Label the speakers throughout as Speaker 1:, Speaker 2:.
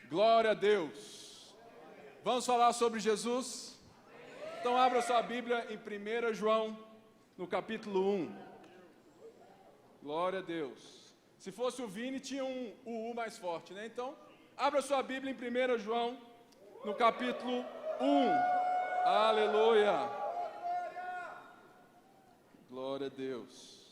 Speaker 1: Glória a Deus. Vamos falar sobre Jesus? Então abra sua Bíblia em 1 João, no capítulo 1. Glória a Deus. Se fosse o Vini, tinha um U mais forte, né? Então, abra sua Bíblia em 1 João, no capítulo 1. Aleluia. Glória a Deus.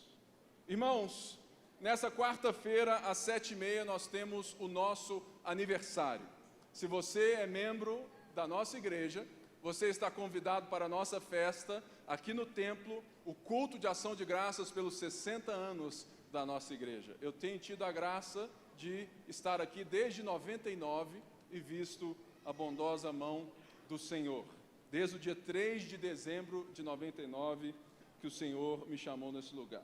Speaker 1: Irmãos, nessa quarta-feira, às 7h30, nós temos o nosso aniversário. Se você é membro da nossa igreja, você está convidado para a nossa festa aqui no templo, o culto de ação de graças pelos 60 anos da nossa igreja. Eu tenho tido a graça de estar aqui desde 99 e visto a bondosa mão do Senhor. Desde o dia 3 de dezembro de 99 que o Senhor me chamou nesse lugar.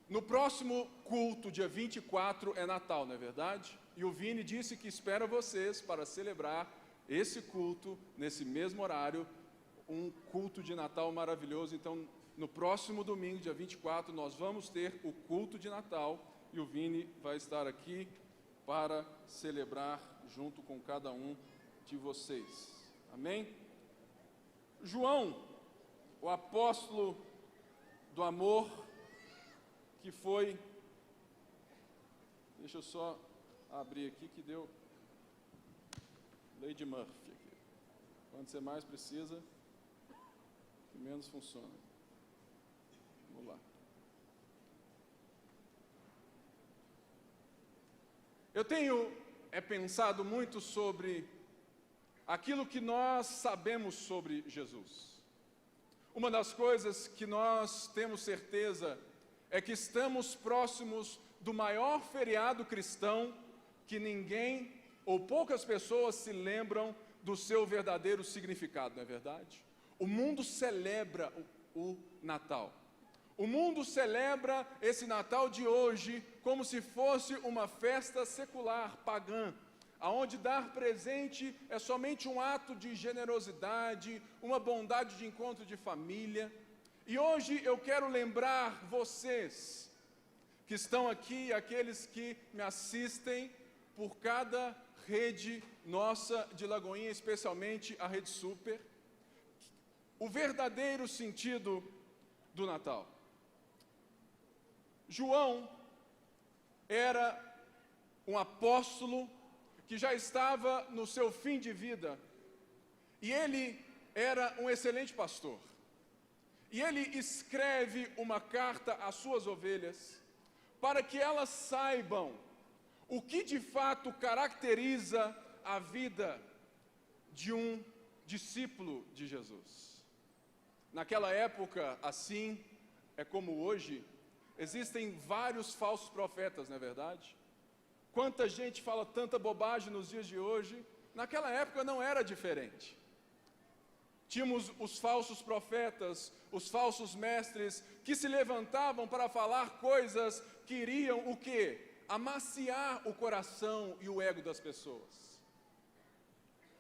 Speaker 1: No próximo culto, dia 24, é Natal, não é verdade? E o Vini disse que espera vocês para celebrar esse culto, nesse mesmo horário, um culto de Natal maravilhoso. Então, no próximo domingo, dia 24, nós vamos ter o culto de Natal e o Vini vai estar aqui para celebrar junto com cada um de vocês. Amém? João, o apóstolo do amor, que foi... Deixa eu só abrir aqui que deu... Lei de Murphy aqui. Quando você mais precisa, que menos funciona. Vamos lá. Eu tenho pensado muito sobre aquilo que nós sabemos sobre Jesus. Uma das coisas que nós temos certeza é que estamos próximos do maior feriado cristão que ninguém ou poucas pessoas se lembram do seu verdadeiro significado, não é verdade? O mundo celebra o Natal. O mundo celebra esse Natal de hoje como se fosse uma festa secular, pagã, aonde dar presente é somente um ato de generosidade, uma bondade de encontro de família. E hoje eu quero lembrar vocês que estão aqui, aqueles que me assistem por cada rede nossa de Lagoinha, especialmente a Rede Super, o verdadeiro sentido do Natal. João era um apóstolo que já estava no seu fim de vida, e ele era um excelente pastor. E ele escreve uma carta às suas ovelhas, para que elas saibam o que de fato caracteriza a vida de um discípulo de Jesus. Naquela época, assim é como hoje, existem vários falsos profetas, não é verdade? Quanta gente fala tanta bobagem nos dias de hoje, naquela época não era diferente. Tínhamos os falsos profetas, os falsos mestres, que se levantavam para falar coisas que iriam o quê? Amaciar o coração e o ego das pessoas.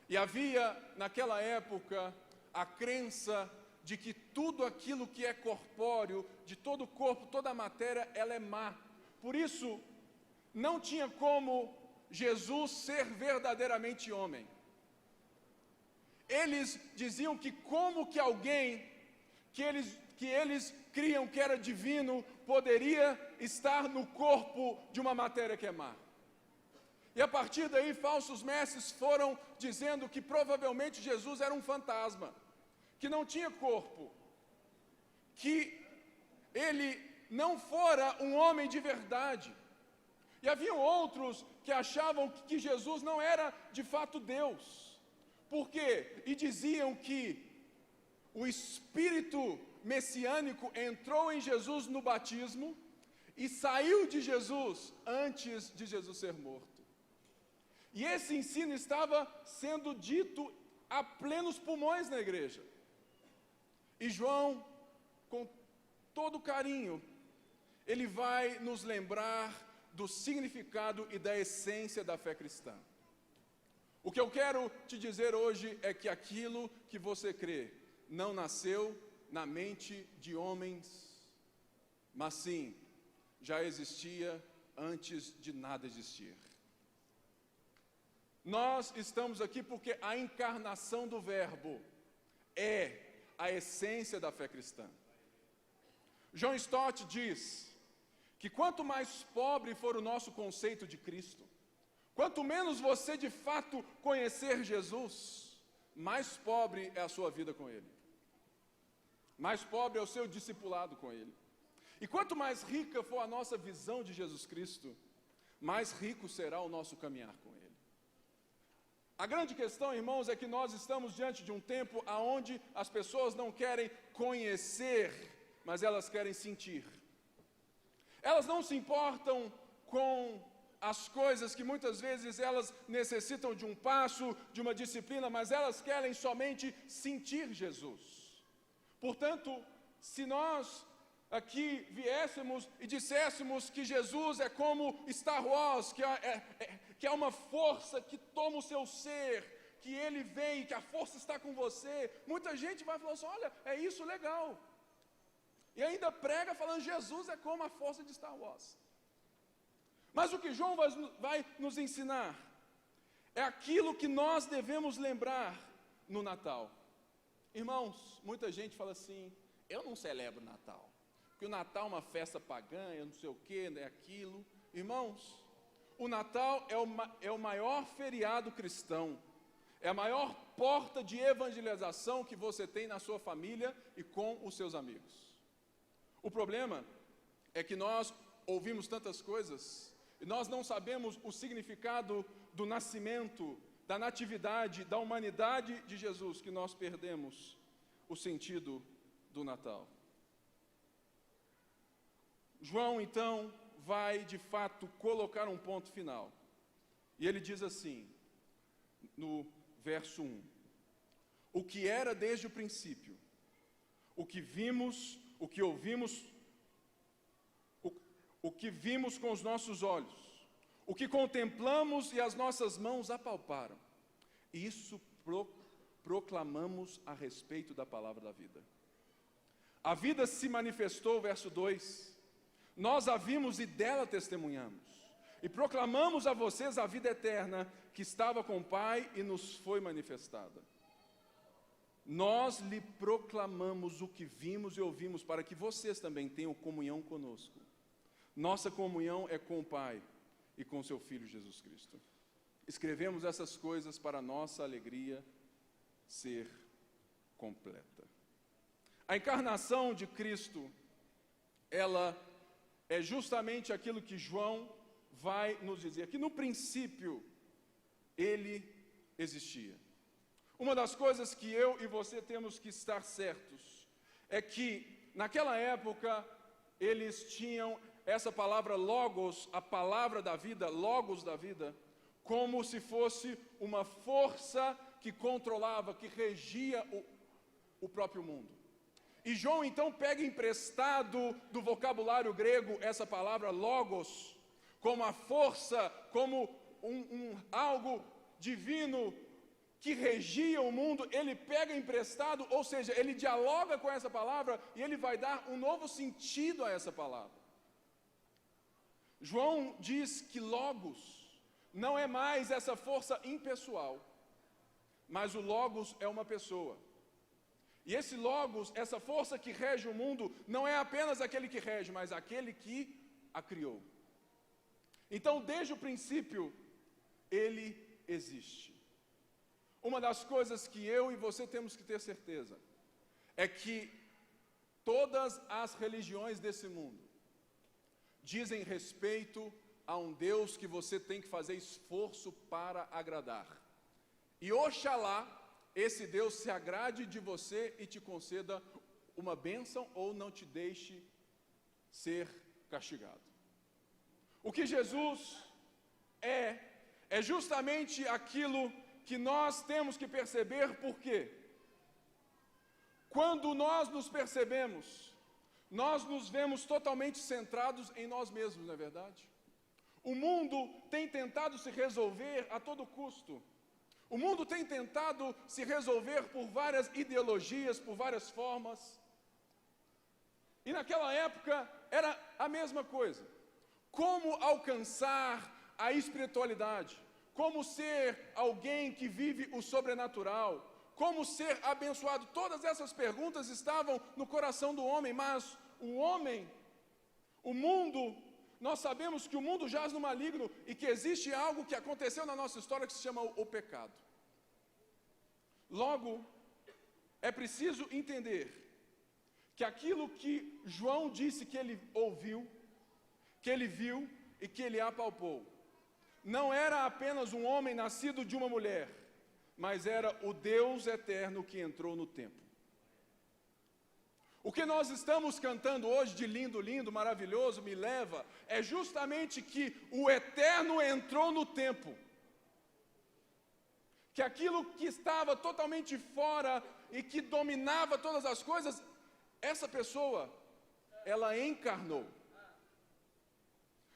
Speaker 1: E havia, naquela época, a crença de que tudo aquilo que é corpóreo, de todo o corpo, toda a matéria, ela é má. Por isso, não tinha como Jesus ser verdadeiramente homem. Eles diziam que como que alguém que eles criam que era divino poderia estar no corpo de uma matéria que é má. E a partir daí, falsos mestres foram dizendo que provavelmente Jesus era um fantasma, que não tinha corpo, que ele não fora um homem de verdade. E havia outros que achavam que Jesus não era de fato Deus. Por quê? E diziam que o Espírito messiânico entrou em Jesus no batismo e saiu de Jesus antes de Jesus ser morto. E esse ensino estava sendo dito a plenos pulmões na igreja. E João, com todo carinho, ele vai nos lembrar do significado e da essência da fé cristã. O que eu quero te dizer hoje é que aquilo que você crê não nasceu na mente de homens, mas sim, já existia antes de nada existir. Nós estamos aqui porque a encarnação do Verbo é a essência da fé cristã. John Stott diz que quanto mais pobre for o nosso conceito de Cristo, quanto menos você de fato conhecer Jesus, mais pobre é a sua vida com Ele. Mais pobre é o seu discipulado com Ele. E quanto mais rica for a nossa visão de Jesus Cristo, mais rico será o nosso caminhar com Ele. A grande questão, irmãos, é que nós estamos diante de um tempo onde as pessoas não querem conhecer, mas elas querem sentir. Elas não se importam com as coisas que muitas vezes elas necessitam de um passo, de uma disciplina, mas elas querem somente sentir Jesus. Portanto, se nós aqui viéssemos e disséssemos que Jesus é como Star Wars, que é uma força que toma o seu ser, que Ele vem, que a força está com você, muita gente vai falar assim, olha, é isso legal. E ainda prega falando, Jesus é como a força de Star Wars. Mas o que João vai nos ensinar é aquilo que nós devemos lembrar no Natal. Irmãos, muita gente fala assim, eu não celebro Natal, porque o Natal é uma festa pagã, eu não sei o que, é aquilo. Irmãos, o Natal é o maior feriado cristão, é a maior porta de evangelização que você tem na sua família e com os seus amigos. O problema é que nós ouvimos tantas coisas e nós não sabemos o significado do nascimento, da natividade, da humanidade de Jesus, que nós perdemos o sentido do Natal. João, então, vai de fato colocar um ponto final. E ele diz assim, no verso 1: o que era desde o princípio, o que vimos, o que ouvimos, o que vimos com os nossos olhos, o que contemplamos e as nossas mãos apalparam, isso proclamamos a respeito da palavra da vida. A vida se manifestou, verso 2, nós a vimos e dela testemunhamos, e proclamamos a vocês a vida eterna que estava com o Pai e nos foi manifestada. Nós lhe proclamamos o que vimos e ouvimos, para que vocês também tenham comunhão conosco. Nossa comunhão é com o Pai e com seu Filho Jesus Cristo. Escrevemos essas coisas para a nossa alegria ser completa. A encarnação de Cristo, ela é justamente aquilo que João vai nos dizer, que no princípio ele existia. Uma das coisas que eu e você temos que estar certos é que naquela época eles tinham essa palavra logos, a palavra da vida, logos da vida, como se fosse uma força que controlava, que regia o próprio mundo. E João então pega emprestado do vocabulário grego essa palavra logos, como a força, como algo divino que regia o mundo. Ele pega emprestado, ou seja, ele dialoga com essa palavra e ele vai dar um novo sentido a essa palavra. João diz que logos não é mais essa força impessoal, mas o logos é uma pessoa. E esse logos, essa força que rege o mundo, não é apenas aquele que rege, mas aquele que a criou. Então, desde o princípio, ele existe. Uma das coisas que eu e você temos que ter certeza é que todas as religiões desse mundo dizem respeito a um Deus que você tem que fazer esforço para agradar. E oxalá esse Deus se agrade de você e te conceda uma bênção ou não te deixe ser castigado. O que Jesus é justamente aquilo que nós temos que perceber. Por quê? Quando nós nos percebemos, nós nos vemos totalmente centrados em nós mesmos, não é verdade? O mundo tem tentado se resolver a todo custo. O mundo tem tentado se resolver por várias ideologias, por várias formas. E naquela época era a mesma coisa. Como alcançar a espiritualidade? como ser alguém que vive o sobrenatural, como ser abençoado. Todas essas perguntas estavam no coração do homem, mas o homem, o mundo, nós sabemos que o mundo jaz no maligno e que existe algo que aconteceu na nossa história que se chama o pecado. Logo, é preciso entender que aquilo que João disse que ele ouviu, que ele viu e que ele apalpou, não era apenas um homem nascido de uma mulher, mas era o Deus eterno que entrou no tempo. O que nós estamos cantando hoje de lindo, lindo, maravilhoso, me leva, é justamente que o eterno entrou no tempo. Que aquilo que estava totalmente fora e que dominava todas as coisas, essa pessoa, ela encarnou.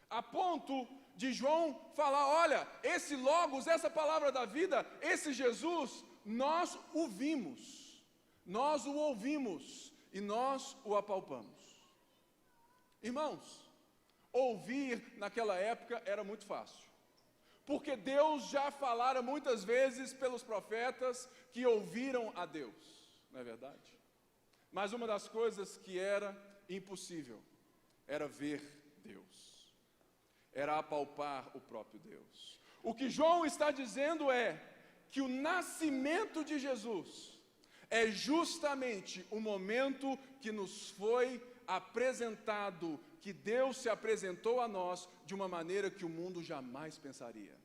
Speaker 1: A ponto de João falar, olha, esse Logos, essa palavra da vida, esse Jesus, nós o vimos, nós o ouvimos e nós o apalpamos. Irmãos, ouvir naquela época era muito fácil, porque Deus já falara muitas vezes pelos profetas que ouviram a Deus, não é verdade? Mas uma das coisas que era impossível era ver Deus, era apalpar o próprio Deus. O que João está dizendo é que o nascimento de Jesus é justamente o momento que nos foi apresentado, que Deus se apresentou a nós de uma maneira que o mundo jamais pensaria.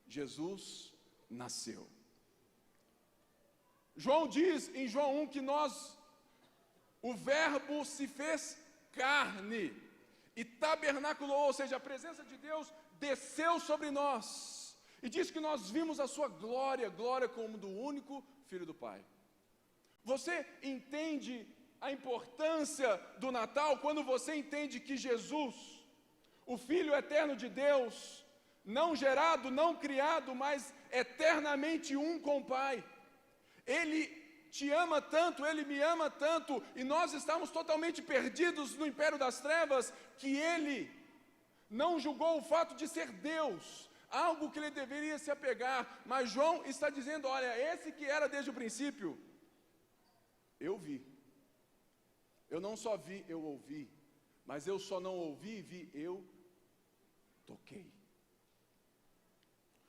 Speaker 1: Jesus nasceu. João diz em João 1 que o Verbo se fez carne e tabernaculou, ou seja, a presença de Deus desceu sobre nós. E diz que nós vimos a sua glória, glória como do único Filho do Pai. Você entende a importância do Natal quando você entende que Jesus, o Filho eterno de Deus, não gerado, não criado, mas eternamente um com o Pai, Ele te ama tanto, Ele me ama tanto, e nós estamos totalmente perdidos no império das trevas, que Ele não julgou o fato de ser Deus, algo que Ele deveria se apegar, mas João está dizendo, olha, esse que era desde o princípio, eu vi. Eu não só vi, eu ouvi, mas eu só não ouvi e vi, eu toquei.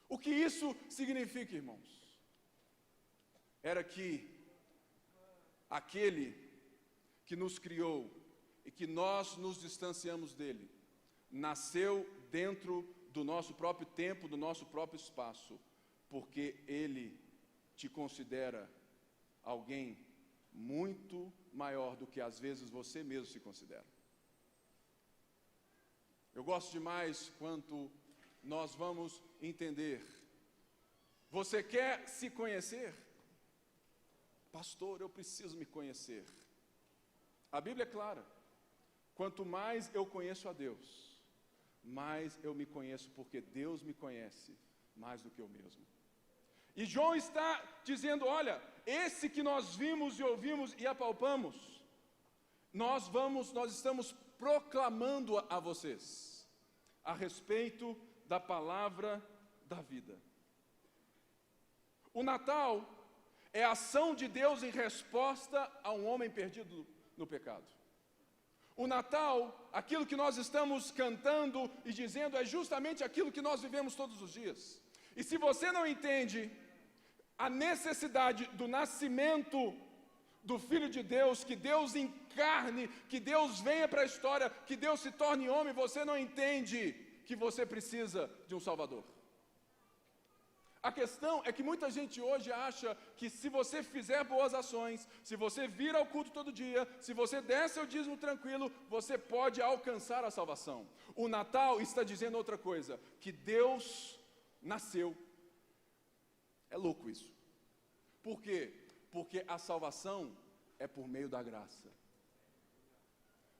Speaker 1: O que isso significa, irmãos? Era que aquele que nos criou e que nós nos distanciamos dele, nasceu dentro do nosso próprio tempo, do nosso próprio espaço, porque ele te considera alguém muito maior do que às vezes você mesmo se considera. Eu gosto demais quando nós vamos entender. Você quer se conhecer? Pastor, eu preciso me conhecer. A Bíblia é clara. Quanto mais eu conheço a Deus, mais eu me conheço, porque Deus me conhece mais do que eu mesmo. E João está dizendo, olha, esse que nós vimos e ouvimos e apalpamos, nós estamos proclamando a vocês a respeito da palavra da vida. O Natal é a ação de Deus em resposta a um homem perdido no pecado. O Natal, aquilo que nós estamos cantando e dizendo, é justamente aquilo que nós vivemos todos os dias. E se você não entende a necessidade do nascimento do Filho de Deus, que Deus encarne, que Deus venha para a história, que Deus se torne homem, você não entende que você precisa de um Salvador. A questão é que muita gente hoje acha que se você fizer boas ações, se você vir ao culto todo dia, se você der seu dízimo tranquilo, você pode alcançar a salvação. O Natal está dizendo outra coisa, que Deus nasceu. É louco isso. Por quê? Porque a salvação é por meio da graça.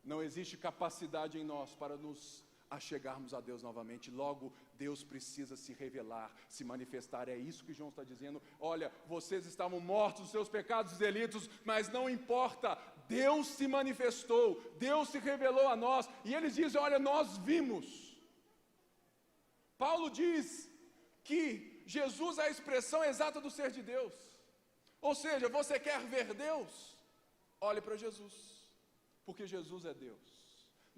Speaker 1: Não existe capacidade em nós para nos achegarmos a Deus novamente. Logo, Deus precisa se revelar, se manifestar. É isso que João está dizendo. Olha, vocês estavam mortos nos seus pecados e delitos, mas não importa. Deus se manifestou, Deus se revelou a nós. E eles dizem, olha, nós vimos. Paulo diz que Jesus é a expressão exata do ser de Deus. Ou seja, você quer ver Deus? Olhe para Jesus, porque Jesus é Deus.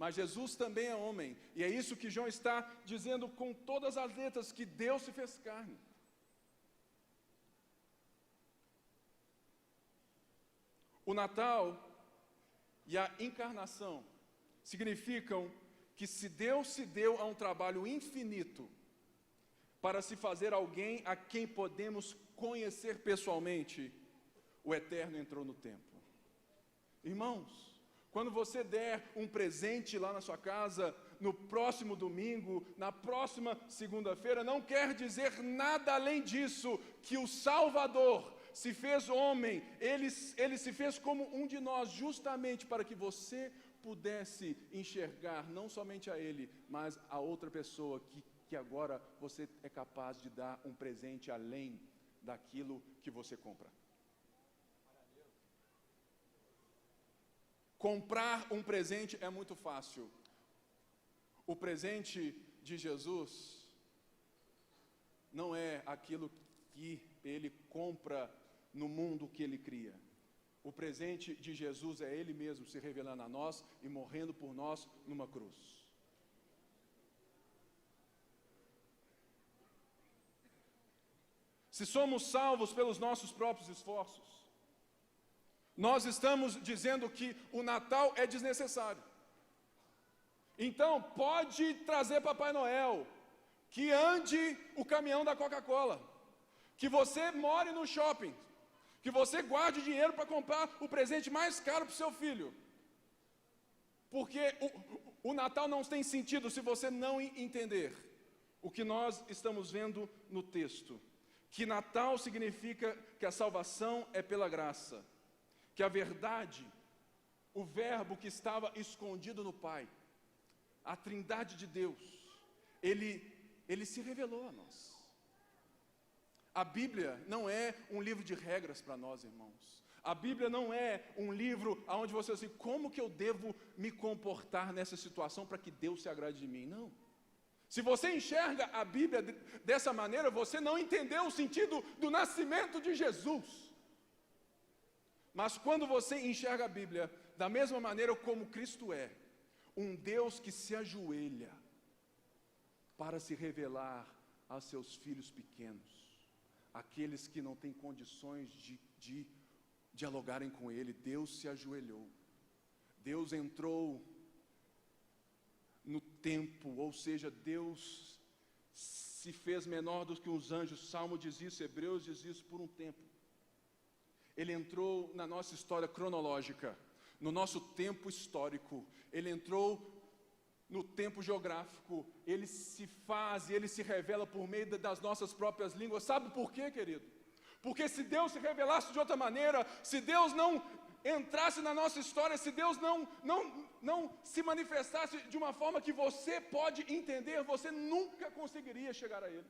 Speaker 1: Mas Jesus também é homem, e é isso que João está dizendo com todas as letras, que Deus se fez carne. O Natal e a encarnação significam que se Deus se deu a um trabalho infinito para se fazer alguém a quem podemos conhecer pessoalmente, o Eterno entrou no tempo. Irmãos, quando você der um presente lá na sua casa, no próximo domingo, na próxima segunda-feira, não quer dizer nada além disso, que o Salvador se fez homem, ele se fez como um de nós, justamente para que você pudesse enxergar não somente a Ele, mas a outra pessoa que agora você é capaz de dar um presente além daquilo que você compra. Comprar um presente é muito fácil. O presente de Jesus não é aquilo que Ele compra no mundo que Ele cria. O presente de Jesus é Ele mesmo se revelando a nós e morrendo por nós numa cruz. Se somos salvos pelos nossos próprios esforços, nós estamos dizendo que o Natal é desnecessário. Então, pode trazer Papai Noel, que ande o caminhão da Coca-Cola, que você more no shopping, que você guarde dinheiro para comprar o presente mais caro para o seu filho. Porque o Natal não tem sentido se você não entender o que nós estamos vendo no texto. Que Natal significa que a salvação é pela graça. Que a verdade, o verbo que estava escondido no Pai, a trindade de Deus, ele se revelou a nós. A Bíblia não é um livro de regras para nós, irmãos. A Bíblia não é um livro onde você diz assim, como que eu devo me comportar nessa situação para que Deus se agrade de mim? Não. Se você enxerga a Bíblia dessa maneira, você não entendeu o sentido do nascimento de Jesus. Mas quando você enxerga a Bíblia da mesma maneira como Cristo é, um Deus que se ajoelha para se revelar a seus filhos pequenos, aqueles que não têm condições de dialogarem com Ele, Deus se ajoelhou. Deus entrou no tempo, ou seja, Deus se fez menor do que os anjos. Salmo diz isso, Hebreus diz isso, por um tempo. Ele entrou na nossa história cronológica, no nosso tempo histórico. Ele entrou no tempo geográfico. Ele se faz e Ele se revela por meio das nossas próprias línguas. Sabe por quê, querido? Porque se Deus se revelasse de outra maneira, se Deus não entrasse na nossa história, se Deus não se manifestasse de uma forma que você pode entender, você nunca conseguiria chegar a Ele.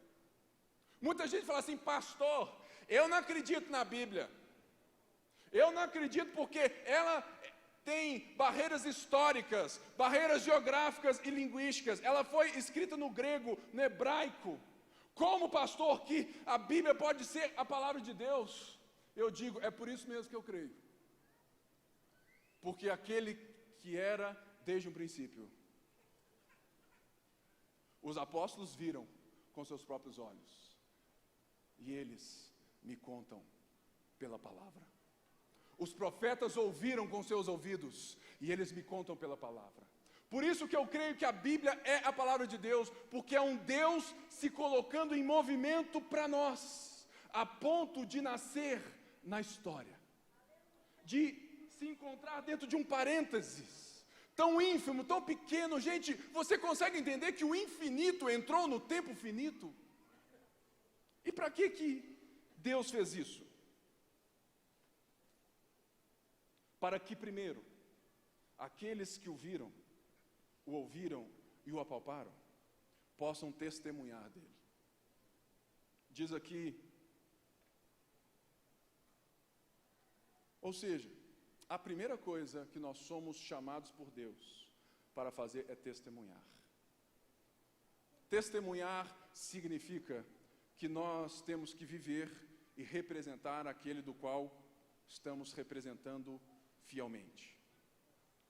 Speaker 1: Muita gente fala assim, pastor, eu não acredito na Bíblia. Eu não acredito porque ela tem barreiras históricas, barreiras geográficas e linguísticas. Ela foi escrita no grego, no hebraico. Como, pastor, que a Bíblia pode ser a palavra de Deus? Eu digo, é por isso mesmo que eu creio. Porque aquele que era desde o princípio, os apóstolos viram com seus próprios olhos, e eles me contam pela palavra. Os profetas ouviram com seus ouvidos, e eles me contam pela palavra. Por isso que eu creio que a Bíblia é a palavra de Deus, porque é um Deus se colocando em movimento para nós, a ponto de nascer na história, de se encontrar dentro de um parênteses, tão ínfimo, tão pequeno. Gente, você consegue entender que o infinito entrou no tempo finito? E para que Deus fez isso? Para que primeiro, aqueles que o viram, o ouviram e o apalparam, possam testemunhar dele. Diz aqui, ou seja, a primeira coisa que nós somos chamados por Deus para fazer é testemunhar. Testemunhar significa que nós temos que viver e representar aquele do qual estamos representando fielmente.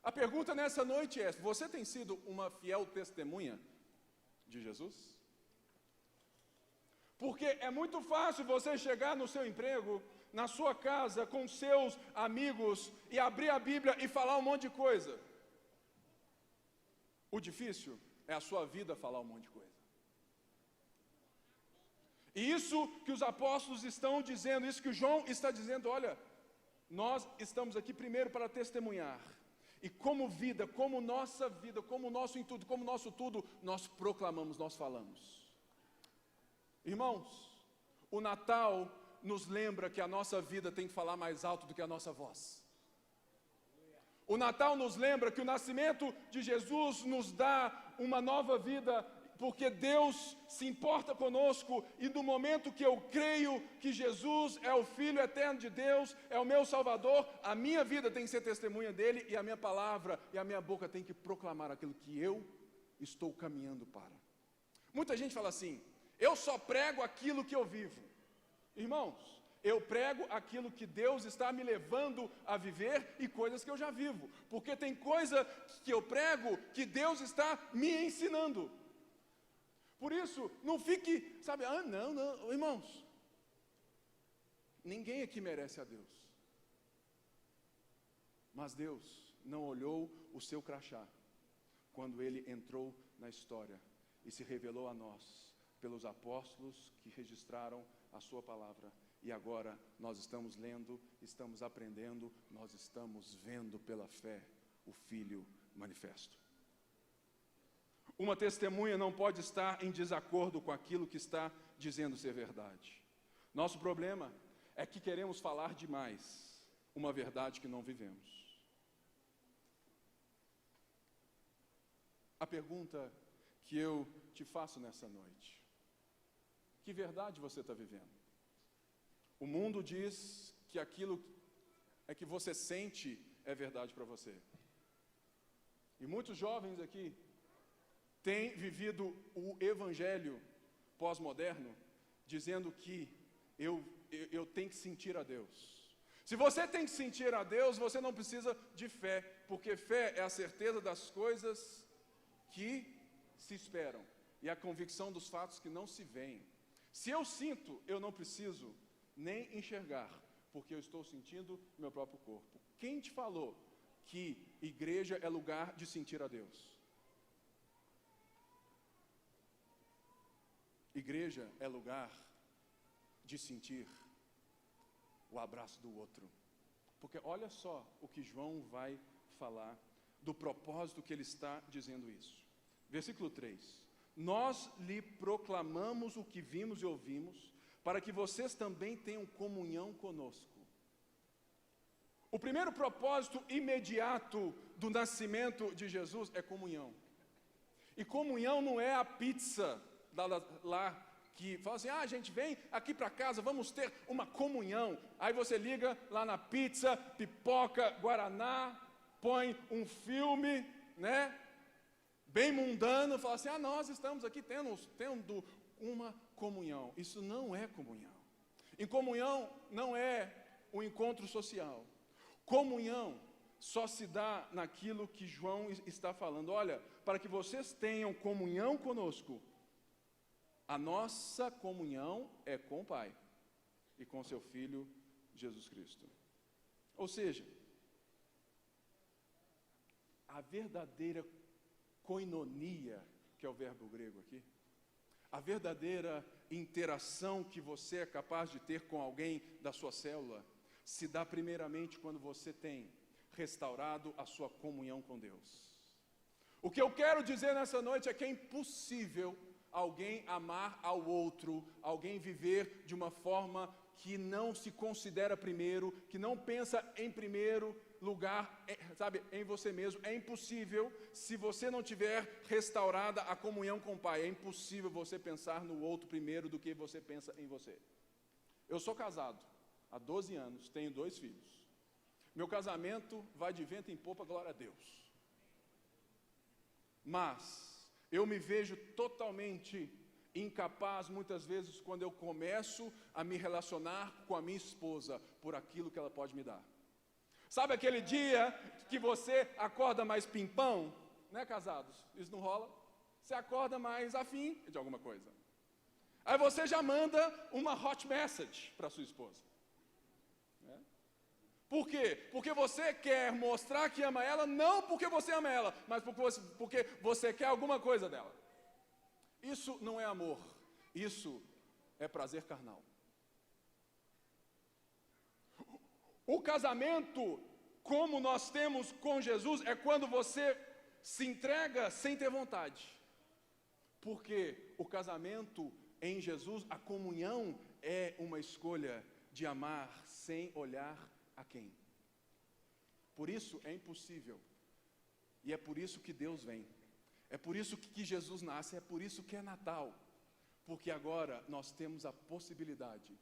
Speaker 1: A pergunta nessa noite é: você tem sido uma fiel testemunha de Jesus? Porque é muito fácil você chegar no seu emprego, na sua casa, com seus amigos, e abrir a Bíblia e falar um monte de coisa. O difícil é a sua vida falar um monte de coisa. E isso que os apóstolos estão dizendo, isso que o João está dizendo, olha, nós estamos aqui primeiro para testemunhar. E como vida, como nossa vida, como nosso intuito, como nosso tudo, nós proclamamos, nós falamos. Irmãos, o Natal nos lembra que a nossa vida tem que falar mais alto do que a nossa voz. O Natal nos lembra que o nascimento de Jesus nos dá uma nova vida, porque Deus se importa conosco, e no momento que eu creio que Jesus é o Filho eterno de Deus, é o meu Salvador, a minha vida tem que ser testemunha dele, e a minha palavra e a minha boca tem que proclamar aquilo que eu estou caminhando para. Muita gente fala assim: eu só prego aquilo que eu vivo. Irmãos, eu prego aquilo que Deus está me levando a viver e coisas que eu já vivo, porque tem coisa que eu prego que Deus está me ensinando. Por isso, não fique, sabe, não, irmãos, ninguém aqui merece a Deus, mas Deus não olhou o seu crachá quando Ele entrou na história e se revelou a nós pelos apóstolos que registraram a sua palavra. E agora nós estamos lendo, estamos aprendendo, nós estamos vendo pela fé o Filho manifesto. Uma testemunha não pode estar em desacordo com aquilo que está dizendo ser verdade. Nosso problema é que queremos falar demais uma verdade que não vivemos. A pergunta que eu te faço nessa noite: que verdade você está vivendo? O mundo diz que aquilo é que você sente é verdade para você. E muitos jovens aqui têm vivido o evangelho pós-moderno, dizendo que eu tenho que sentir a Deus. Se você tem que sentir a Deus, você não precisa de fé, porque fé é a certeza das coisas que se esperam e a convicção dos fatos que não se veem. Se eu sinto, eu não preciso nem enxergar, porque eu estou sentindo meu próprio corpo. Quem te falou que igreja é lugar de sentir a Deus? Igreja é lugar de sentir o abraço do outro. Porque olha só o que João vai falar, do propósito que ele está dizendo isso. Versículo 3: nós lhe proclamamos o que vimos e ouvimos, para que vocês também tenham comunhão conosco. O primeiro propósito imediato do nascimento de Jesus é comunhão. E comunhão não é a pizza lá que fala assim: a gente vem aqui para casa, vamos ter uma comunhão. Aí você liga lá na pizza, pipoca, guaraná, põe um filme, né, bem mundano, fala assim: nós estamos aqui tendo uma comunhão. Isso não é comunhão. Em comunhão não é o encontro social. Comunhão só se dá naquilo que João está falando. Olha, para que vocês tenham comunhão conosco, a nossa comunhão é com o Pai e com seu Filho Jesus Cristo. Ou seja, a verdadeira koinonia, que é o verbo grego aqui, a verdadeira interação que você é capaz de ter com alguém da sua célula, se dá primeiramente quando você tem restaurado a sua comunhão com Deus. O que eu quero dizer nessa noite é que é impossível alguém amar ao outro, alguém viver de uma forma que não se considera primeiro, que não pensa em primeiro lugar, sabe, em você mesmo. É impossível se você não tiver restaurada a comunhão com o Pai. É impossível você pensar no outro primeiro do que você pensa em você. Eu sou casado há 12 anos, tenho 2 filhos. Meu casamento vai de vento em popa, glória a Deus. Mas eu me vejo totalmente incapaz muitas vezes quando eu começo a me relacionar com a minha esposa por aquilo que ela pode me dar. Sabe aquele dia que você acorda mais pimpão, né, casados? Isso não rola? Você acorda mais afim de alguma coisa. Aí você já manda uma hot message para sua esposa. Né? Por quê? Porque você quer mostrar que ama ela, não porque você ama ela, mas porque você quer alguma coisa dela. Isso não é amor, isso é prazer carnal. O casamento, como nós temos com Jesus, é quando você se entrega sem ter vontade. Porque o casamento em Jesus, a comunhão é uma escolha de amar sem olhar a quem. Por isso é impossível. E é por isso que Deus vem. É por isso que Jesus nasce, é por isso que é Natal. Porque agora nós temos a possibilidade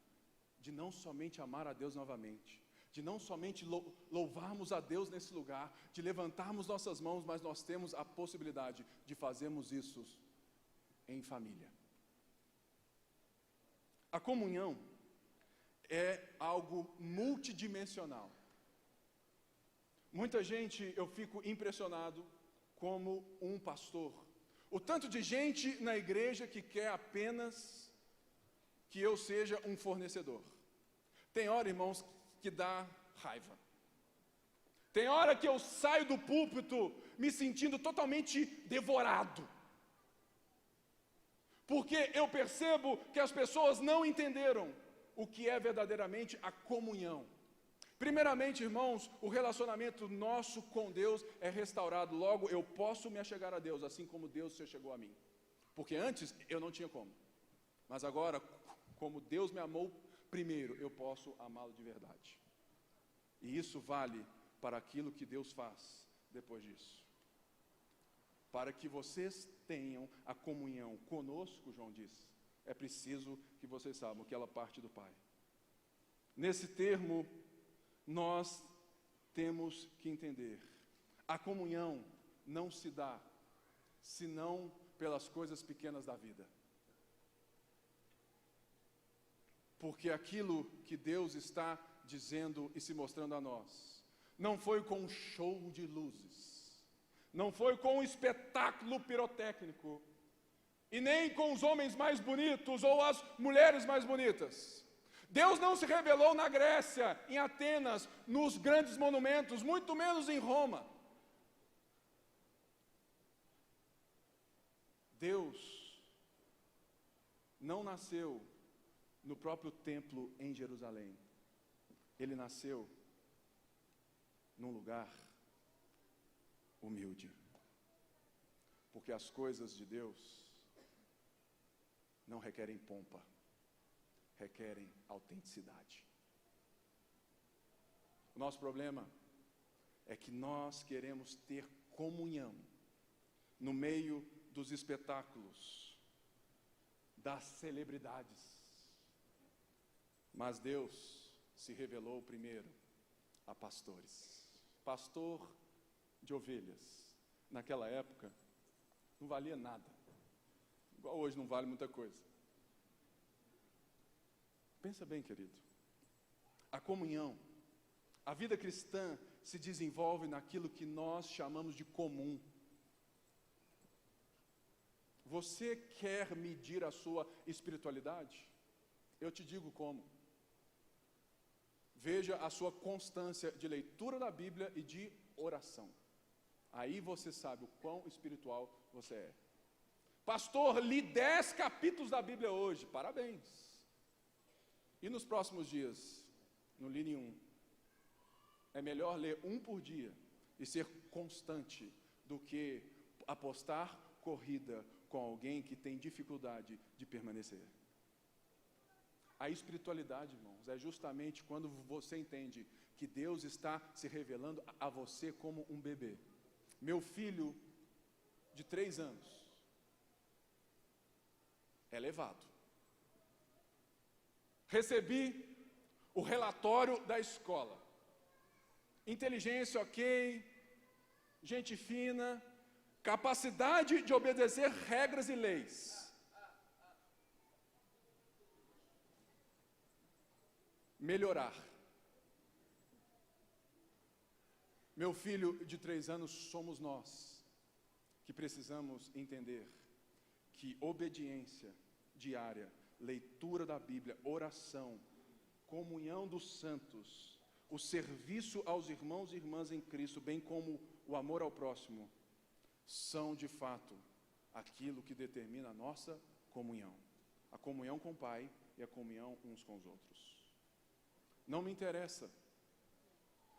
Speaker 1: de não somente amar a Deus novamente, de não somente louvarmos a Deus nesse lugar, de levantarmos nossas mãos, mas nós temos a possibilidade de fazermos isso em família. A comunhão é algo multidimensional. Muita gente, eu fico impressionado como um pastor. O tanto de gente na igreja que quer apenas que eu seja um fornecedor. Tem hora, irmãos, que dá raiva. Tem hora que eu saio do púlpito me sentindo totalmente devorado. Porque eu percebo que as pessoas não entenderam o que é verdadeiramente a comunhão. Primeiramente, irmãos, o relacionamento nosso com Deus é restaurado. Logo, eu posso me achegar a Deus, assim como Deus se chegou a mim. Porque antes eu não tinha como. Mas agora, como Deus me amou primeiro, eu posso amá-lo de verdade. E isso vale para aquilo que Deus faz depois disso. Para que vocês tenham a comunhão conosco, João disse, é preciso que vocês saibam que ela parte do Pai. Nesse termo, nós temos que entender, a comunhão não se dá, senão pelas coisas pequenas da vida. Porque aquilo que Deus está dizendo e se mostrando a nós, não foi com um show de luzes, não foi com um espetáculo pirotécnico, e nem com os homens mais bonitos ou as mulheres mais bonitas. Deus não se revelou na Grécia, em Atenas, nos grandes monumentos, muito menos em Roma. Deus não nasceu no próprio templo em Jerusalém. Ele nasceu num lugar humilde. Porque as coisas de Deus não requerem pompa, requerem autenticidade. O nosso problema é que nós queremos ter comunhão no meio dos espetáculos, das celebridades. Mas Deus se revelou primeiro a pastores. Pastor de ovelhas, naquela época, não valia nada. Igual hoje não vale muita coisa. Pensa bem, querido. A comunhão, a vida cristã se desenvolve naquilo que nós chamamos de comum. Você quer medir a sua espiritualidade? Eu te digo como. Veja a sua constância de leitura da Bíblia e de oração. Aí você sabe o quão espiritual você é. Pastor, li 10 capítulos da Bíblia hoje. Parabéns. E nos próximos dias, não li nenhum. É melhor ler um por dia e ser constante do que apostar corrida com alguém que tem dificuldade de permanecer. A espiritualidade, irmãos, é justamente quando você entende que Deus está se revelando a você como um bebê. Meu filho de 3 anos é levado. Recebi o relatório da escola. Inteligência, ok. Gente fina. Capacidade de obedecer regras e leis. melhorar. Meu filho de 3 anos somos nós, que precisamos entender que obediência diária, leitura da Bíblia, oração, comunhão dos santos, o serviço aos irmãos e irmãs em Cristo, bem como o amor ao próximo, são de fato aquilo que determina a nossa comunhão. A comunhão com o Pai e a comunhão uns com os outros. Não me interessa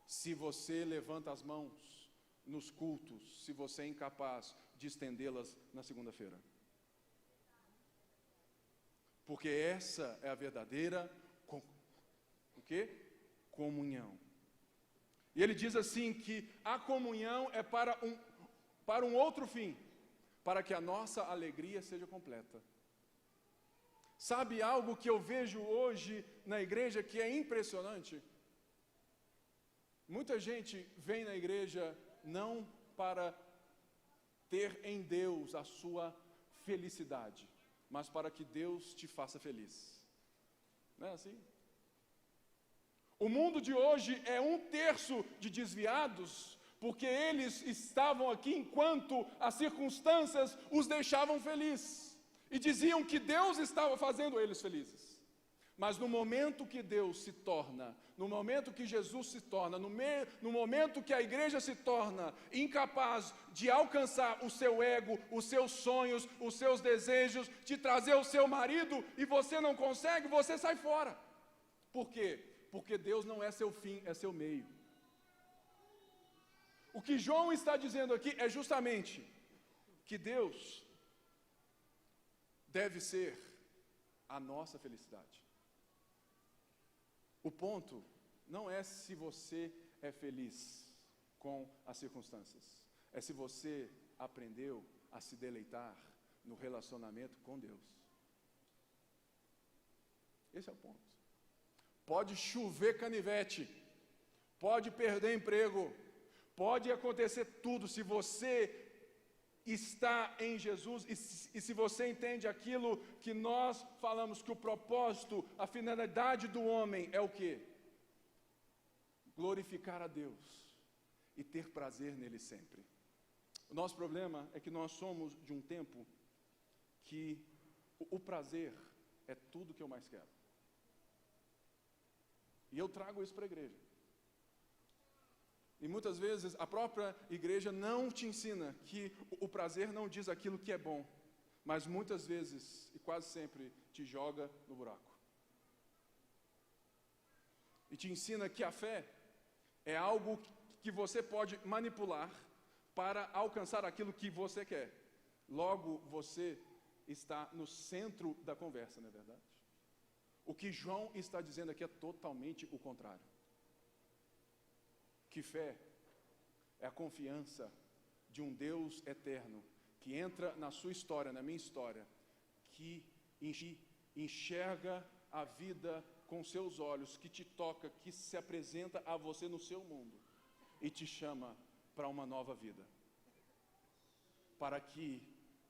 Speaker 1: se você levanta as mãos nos cultos, se você é incapaz de estendê-las na segunda-feira. Porque essa é a verdadeira comunhão. E ele diz assim que a comunhão é para um outro fim, para que a nossa alegria seja completa. Sabe algo que eu vejo hoje na igreja que é impressionante? Muita gente vem na igreja não para ter em Deus a sua felicidade, mas para que Deus te faça feliz. Não é assim? O mundo de hoje é 1/3 de desviados, porque eles estavam aqui enquanto as circunstâncias os deixavam felizes, e diziam que Deus estava fazendo eles felizes. Mas no momento que Deus se torna, no momento que Jesus se torna, no momento que a igreja se torna incapaz de alcançar o seu ego, os seus sonhos, os seus desejos, de trazer o seu marido, e você não consegue, você sai fora. Por quê? Porque Deus não é seu fim, é seu meio. O que João está dizendo aqui é justamente que Deus deve ser a nossa felicidade. O ponto não é se você é feliz com as circunstâncias, é se você aprendeu a se deleitar no relacionamento com Deus. Esse é o ponto. Pode chover canivete, pode perder emprego, pode acontecer tudo, se você está em Jesus, e se você entende aquilo que nós falamos, que o propósito, a finalidade do homem é o quê? Glorificar a Deus e ter prazer nele sempre. O nosso problema é que nós somos de um tempo que o prazer é tudo que eu mais quero. E eu trago isso para a igreja. E muitas vezes a própria igreja não te ensina que o prazer não diz aquilo que é bom, mas muitas vezes, e quase sempre, te joga no buraco. E te ensina que a fé é algo que você pode manipular para alcançar aquilo que você quer. Logo, você está no centro da conversa, não é verdade? O que João está dizendo aqui é totalmente o contrário. Que fé é a confiança de um Deus eterno que entra na sua história, na minha história, que enxerga a vida com seus olhos, que te toca, que se apresenta a você no seu mundo e te chama para uma nova vida, para que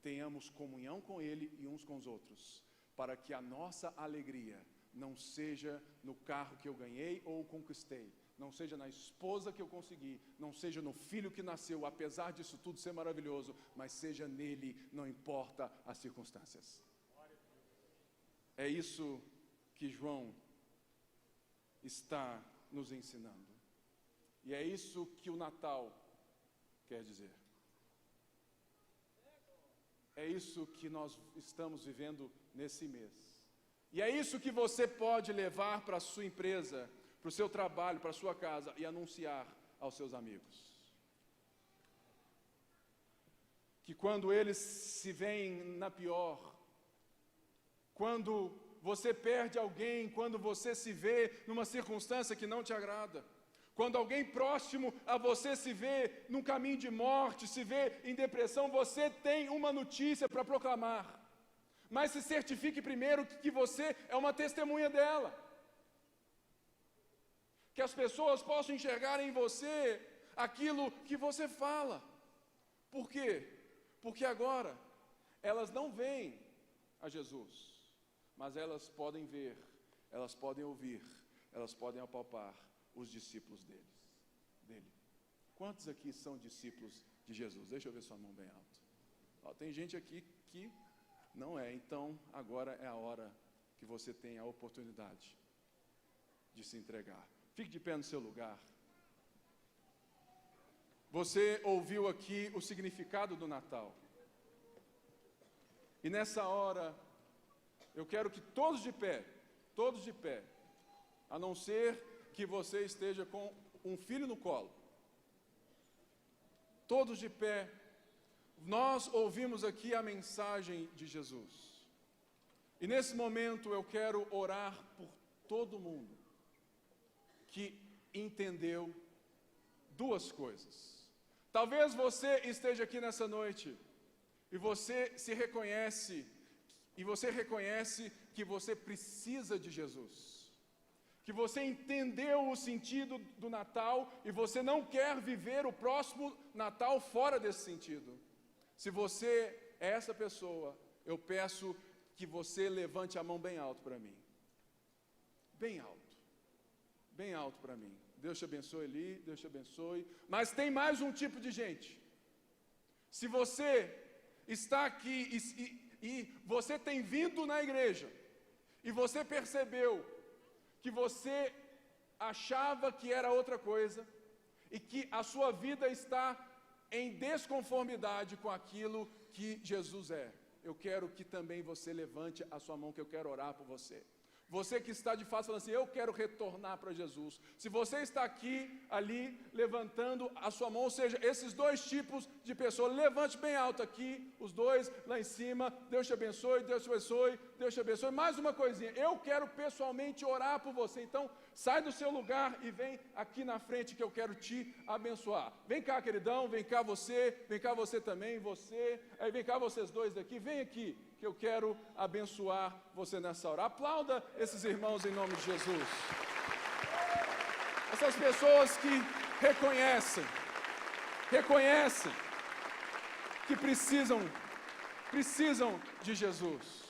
Speaker 1: tenhamos comunhão com Ele e uns com os outros, para que a nossa alegria não seja no carro que eu ganhei ou conquistei, não seja na esposa que eu consegui, não seja no filho que nasceu, apesar disso tudo ser maravilhoso, mas seja nele, não importa as circunstâncias. É isso que João está nos ensinando. E é isso que o Natal quer dizer. É isso que nós estamos vivendo nesse mês. E é isso que você pode levar para a sua empresa, para o seu trabalho, para a sua casa e anunciar aos seus amigos. Que quando eles se veem na pior, quando você perde alguém, quando você se vê numa circunstância que não te agrada, quando alguém próximo a você se vê num caminho de morte, se vê em depressão, você tem uma notícia para proclamar. Mas se certifique primeiro que você é uma testemunha dela. Que as pessoas possam enxergar em você aquilo que você fala. Por quê? Porque agora elas não veem a Jesus, mas elas podem ver, elas podem ouvir, elas podem apalpar os discípulos dele. Quantos aqui são discípulos de Jesus? Deixa eu ver sua mão bem alta. Ó, tem gente aqui que não é, então agora é a hora que você tem a oportunidade de se entregar. Fique de pé no seu lugar. Você ouviu aqui o significado do Natal. E nessa hora, eu quero que todos de pé, a não ser que você esteja com um filho no colo, todos de pé, nós ouvimos aqui a mensagem de Jesus. E nesse momento eu quero orar por todo mundo que entendeu duas coisas. Talvez você esteja aqui nessa noite e você se reconhece, que você precisa de Jesus, que você entendeu o sentido do Natal e você não quer viver o próximo Natal fora desse sentido. Se você é essa pessoa, eu peço que você levante a mão bem alto para mim, bem alto para mim. Deus te abençoe ali, Deus te abençoe. Mas tem mais um tipo de gente. Se você está aqui e você tem vindo na igreja, e você percebeu que você achava que era outra coisa, e que a sua vida está em desconformidade com aquilo que Jesus é, eu quero que também você levante a sua mão, que eu quero orar por você. Você que está de fato falando assim, eu quero retornar para Jesus. Se você está aqui, ali, levantando a sua mão, ou seja, esses dois tipos de pessoas, levante bem alto aqui, os dois lá em cima, Deus te abençoe, Deus te abençoe, Deus te abençoe. Mais uma coisinha, eu quero pessoalmente orar por você, então sai do seu lugar e vem aqui na frente que eu quero te abençoar. Vem cá, queridão, vem cá você também, vem cá vocês dois daqui, vem aqui, que eu quero abençoar você nessa hora. Aplauda esses irmãos em nome de Jesus. Essas pessoas que reconhecem que precisam de Jesus.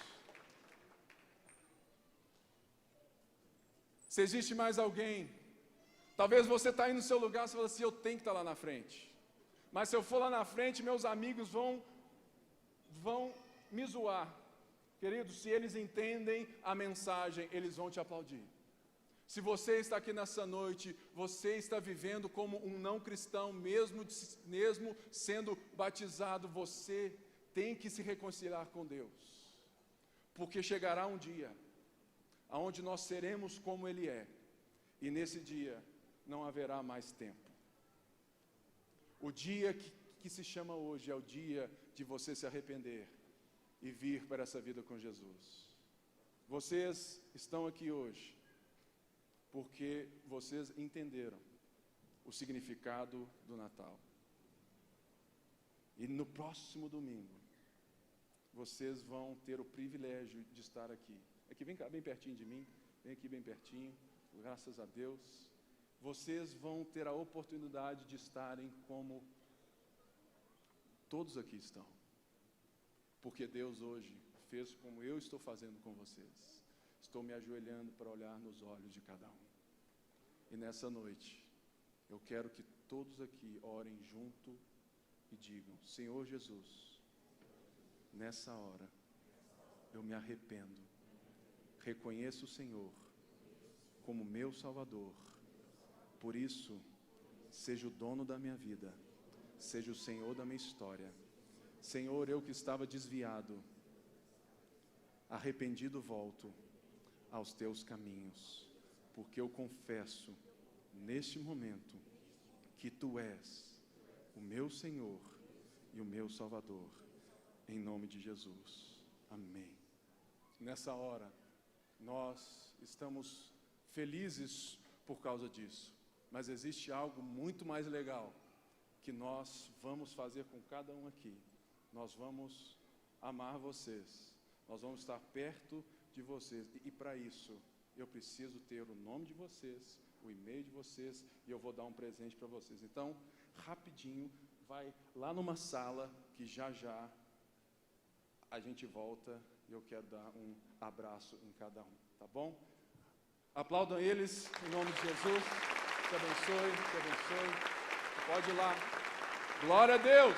Speaker 1: Se existe mais alguém, talvez você está aí no seu lugar, você fala assim, eu tenho que estar lá na frente. Mas se eu for lá na frente, meus amigos vão me zoar. Queridos, se eles entendem a mensagem, eles vão te aplaudir. Se você está aqui nessa noite, você está vivendo como um não cristão, mesmo sendo batizado, você tem que se reconciliar com Deus. Porque chegará um dia onde nós seremos como Ele é, e nesse dia não haverá mais tempo. O dia que se chama hoje é o dia de você se arrepender e vir para essa vida com Jesus. Vocês estão aqui hoje porque vocês entenderam o significado do Natal. E no próximo domingo, vocês vão ter o privilégio de estar aqui. Aqui, vem cá, bem pertinho de mim, vem aqui bem pertinho, graças a Deus. Vocês vão ter a oportunidade de estarem como todos aqui estão. Porque Deus hoje fez como eu estou fazendo com vocês. Estou me ajoelhando para olhar nos olhos de cada um. E nessa noite, eu quero que todos aqui orem junto e digam, Senhor Jesus, nessa hora, eu me arrependo. Reconheço o Senhor como meu Salvador. Por isso, seja o dono da minha vida, seja o Senhor da minha história. Senhor, eu que estava desviado, arrependido, volto aos teus caminhos, porque eu confesso neste momento que tu és o meu Senhor e o meu Salvador, em nome de Jesus. Amém. Nessa hora, nós estamos felizes por causa disso, mas existe algo muito mais legal que nós vamos fazer com cada um aqui. Nós vamos amar vocês, nós vamos estar perto de vocês, e para isso eu preciso ter o nome de vocês, o e-mail de vocês, e eu vou dar um presente para vocês. Então, rapidinho, vai lá numa sala que já a gente volta, e eu quero dar um abraço em cada um, tá bom? Aplaudam eles, em nome de Jesus. Te abençoe, te abençoe. Pode ir lá. Glória a Deus.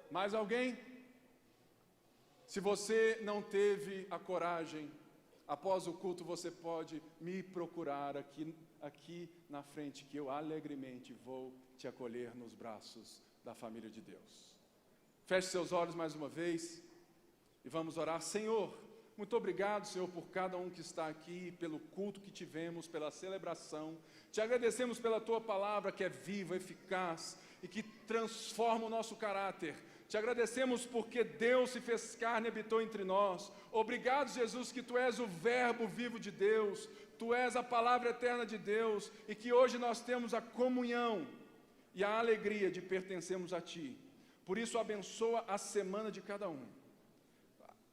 Speaker 1: Mais alguém? Se você não teve a coragem, após o culto você pode me procurar aqui na frente, que eu alegremente vou te acolher nos braços da família de Deus. Feche seus olhos mais uma vez e vamos orar. Senhor, muito obrigado, Senhor, por cada um que está aqui, pelo culto que tivemos, pela celebração. Te agradecemos pela Tua palavra que é viva, eficaz e que transforma o nosso caráter. Te agradecemos porque Deus se fez carne e habitou entre nós. Obrigado, Jesus, que Tu és o verbo vivo de Deus, Tu és a palavra eterna de Deus e que hoje nós temos a comunhão e a alegria de pertencermos a Ti. Por isso, abençoa a semana de cada um.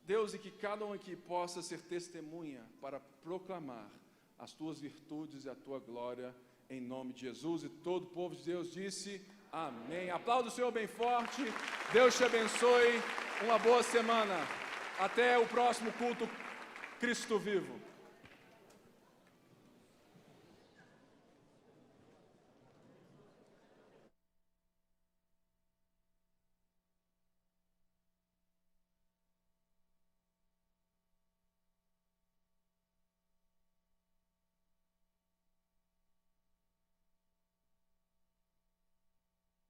Speaker 1: Deus, e que cada um aqui possa ser testemunha para proclamar as Tuas virtudes e a Tua glória, em nome de Jesus. E todo o povo de Deus disse amém. Aplauda o Senhor bem forte. Deus te abençoe. Uma boa semana. Até o próximo culto Cristo Vivo.